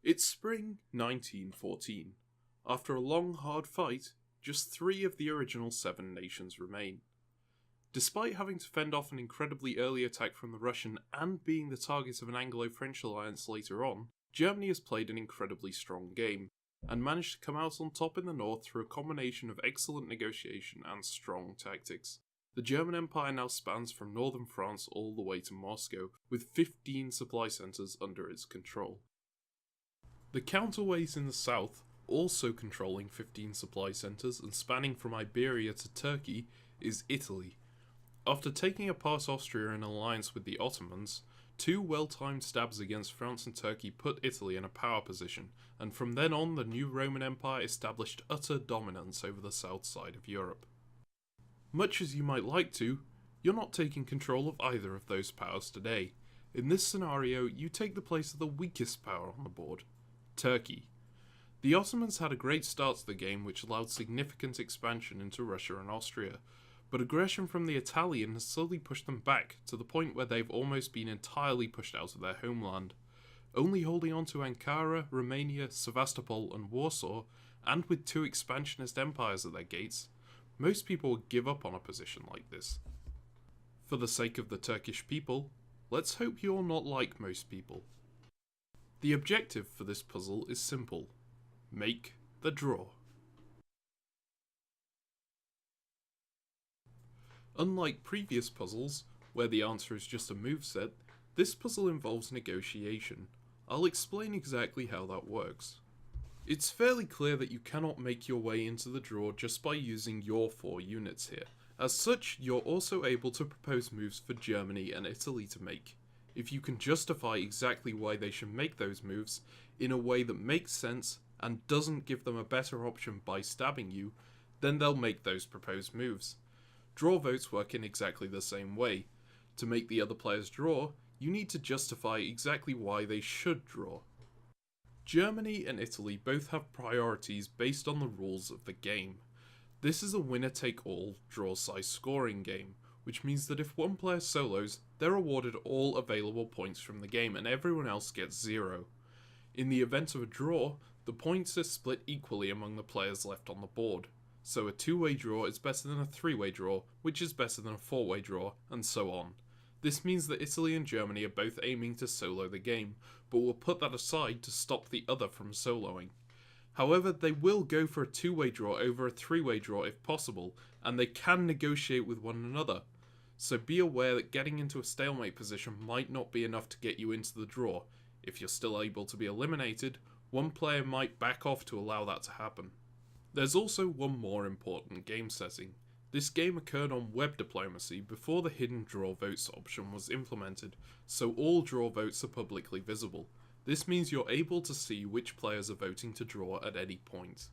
It's spring 1914. After a long, hard fight, just 3 of the original 7 nations remain. Despite having to fend off an incredibly early attack from the Russian and being the target of an Anglo-French alliance later on, Germany has played an incredibly strong game, and managed to come out on top in the north through a combination of excellent negotiation and strong tactics. The German Empire now spans from northern France all the way to Moscow, with 15 supply centres under its control. The counterweight in the south, also controlling 15 supply centres and spanning from Iberia to Turkey, is Italy. After taking apart Austria in alliance with the Ottomans, 2 well-timed stabs against France and Turkey put Italy in a power position, and from then on the new Roman Empire established utter dominance over the south side of Europe. Much as you might like to, you're not taking control of either of those powers today. In this scenario, you take the place of the weakest power on the board, Turkey. The Ottomans had a great start to the game which allowed significant expansion into Russia and Austria, but aggression from the Italian has slowly pushed them back to the point where they've almost been entirely pushed out of their homeland. Only holding on to Ankara, Romania, Sevastopol and Warsaw, and with 2 expansionist empires at their gates, most people would give up on a position like this. For the sake of the Turkish people, let's hope you're not like most people. The objective for this puzzle is simple: make the draw. Unlike previous puzzles, where the answer is just a moveset, this puzzle involves negotiation. I'll explain exactly how that works. It's fairly clear that you cannot make your way into the draw just by using your 4 units here. As such, you're also able to propose moves for Germany and Italy to make. If you can justify exactly why they should make those moves in a way that makes sense and doesn't give them a better option by stabbing you, then they'll make those proposed moves. Draw votes work in exactly the same way. To make the other players draw, you need to justify exactly why they should draw. Germany and Italy both have priorities based on the rules of the game. This is a winner-take-all draw-size scoring game, which means that if one player solos, they're awarded all available points from the game and everyone else gets 0. In the event of a draw, the points are split equally among the players left on the board. So a 2-way draw is better than a 3-way draw, which is better than a 4-way draw, and so on. This means that Italy and Germany are both aiming to solo the game, but will put that aside to stop the other from soloing. However, they will go for a 2-way draw over a 3-way draw if possible, and they can negotiate with one another. So be aware that getting into a stalemate position might not be enough to get you into the draw. If you're still able to be eliminated, one player might back off to allow that to happen. There's also one more important game setting. This game occurred on web diplomacy before the hidden draw votes option was implemented, so all draw votes are publicly visible. This means you're able to see which players are voting to draw at any point.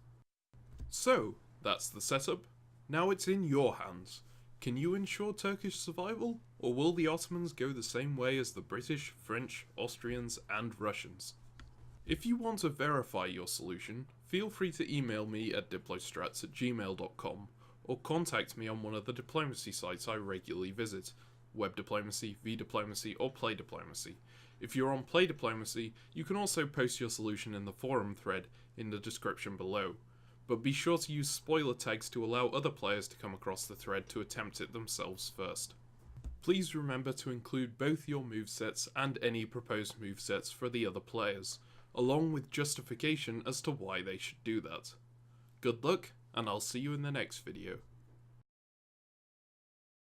So, that's the setup. Now it's in your hands. Can you ensure Turkish survival, or will the Ottomans go the same way as the British, French, Austrians and Russians? If you want to verify your solution, feel free to email me at diplostrats@gmail.com or contact me on one of the diplomacy sites I regularly visit: Web Diplomacy, V-Diplomacy or Play Diplomacy. If you're on Play Diplomacy, you can also post your solution in the forum thread in the description below, but be sure to use spoiler tags to allow other players to come across the thread to attempt it themselves first. Please remember to include both your movesets and any proposed movesets for the other players, along with justification as to why they should do that. Good luck, and I'll see you in the next video.